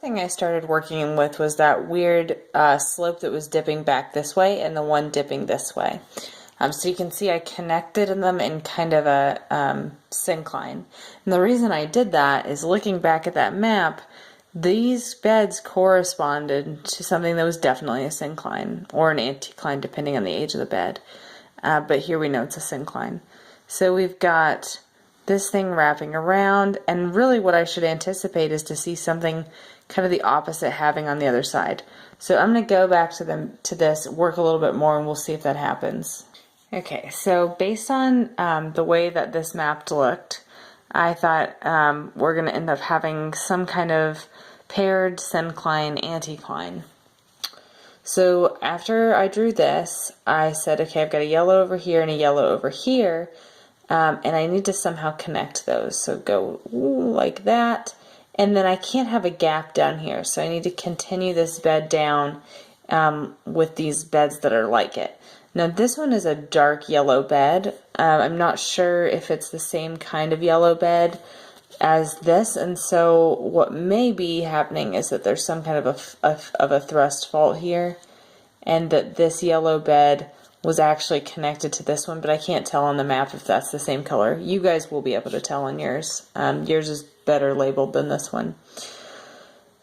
thing I started working with was that weird slope that was dipping back this way and the one dipping this way. So you can see I connected them in kind of a syncline. And the reason I did that is looking back at that map, these beds corresponded to something that was definitely a syncline or an anticline depending on the age of the bed. But here we know it's a syncline. So we've got this thing wrapping around, and really what I should anticipate is to see something kind of the opposite happening on the other side. So I'm going to go back to this, work a little bit more, and we'll see if that happens. Okay, so based on the way that this map looked, I thought we're going to end up having some kind of paired syncline anticline. So after I drew this, I said, okay, I've got a yellow over here and a yellow over here, and I need to somehow connect those. So go like that, and then I can't have a gap down here, so I need to continue this bed down with these beds that are like it. Now this one is a dark yellow bed. I'm not sure if it's the same kind of yellow bed as this, and so what may be happening is that there's some kind of a thrust fault here, and that this yellow bed was actually connected to this one, but I can't tell on the map if that's the same color. You guys will be able to tell on yours. Yours is better labeled than this one.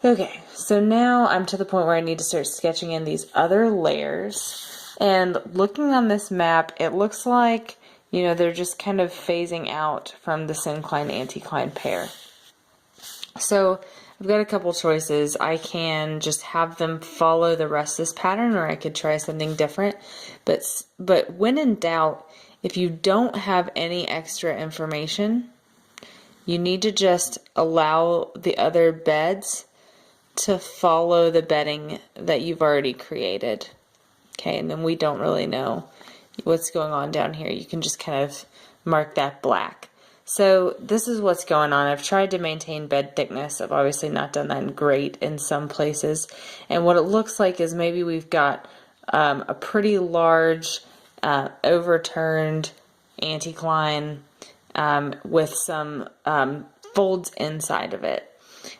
Okay, so now I'm to the point where I need to start sketching in these other layers. And looking on this map, it looks like, you know, they're just kind of phasing out from the syncline-anticline pair. So I've got a couple choices. I can just have them follow the rest of this pattern, or I could try something different. But when in doubt, if you don't have any extra information, you need to just allow the other beds to follow the bedding that you've already created. Okay, and then we don't really know what's going on down here. You can just kind of mark that black. So this is what's going on. I've tried to maintain bed thickness. I've obviously not done that great in some places. And what it looks like is maybe we've got a pretty large overturned anticline with some folds inside of it.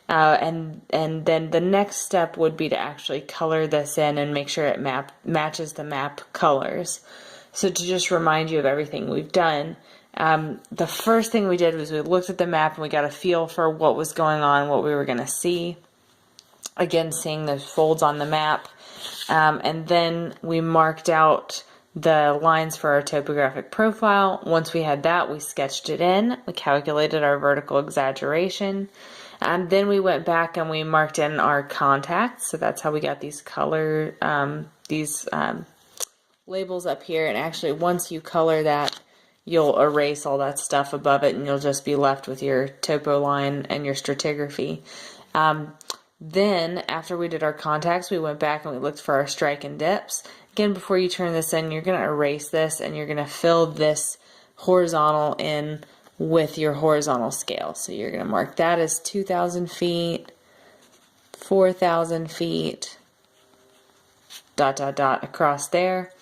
And then the next step would be to actually color this in and make sure it matches the map colors. So to just remind you of everything we've done, the first thing we did was we looked at the map and we got a feel for what was going on, what we were going to see. Again, seeing those folds on the map. And then we marked out the lines for our topographic profile. Once we had that, we sketched it in. We calculated our vertical exaggeration. And then we went back and we marked in our contacts. So that's how we got these color, labels up here. And actually, once you color that, you'll erase all that stuff above it, and you'll just be left with your topo line and your stratigraphy. Then, after we did our contacts, we went back and we looked for our strike and dips. Again, before you turn this in, you're going to erase this, and you're going to fill this horizontal in with your horizontal scale. So you're going to mark that as 2,000 feet, 4,000 feet, ... across there.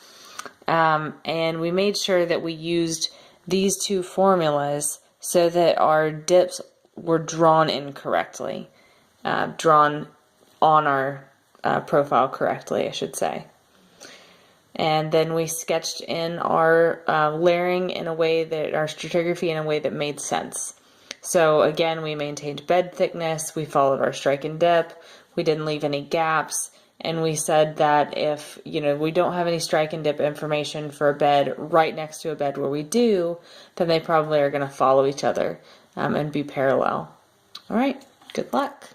And we made sure that we used these two formulas so that our dips were drawn in correctly, drawn on our profile correctly, I should say. And then we sketched in our layering in a way that, our stratigraphy in a way that made sense. So again, we maintained bed thickness, we followed our strike and dip, we didn't leave any gaps. And we said that if, you know, we don't have any strike and dip information for a bed right next to a bed where we do, then they probably are going to follow each other and be parallel. All right, good luck.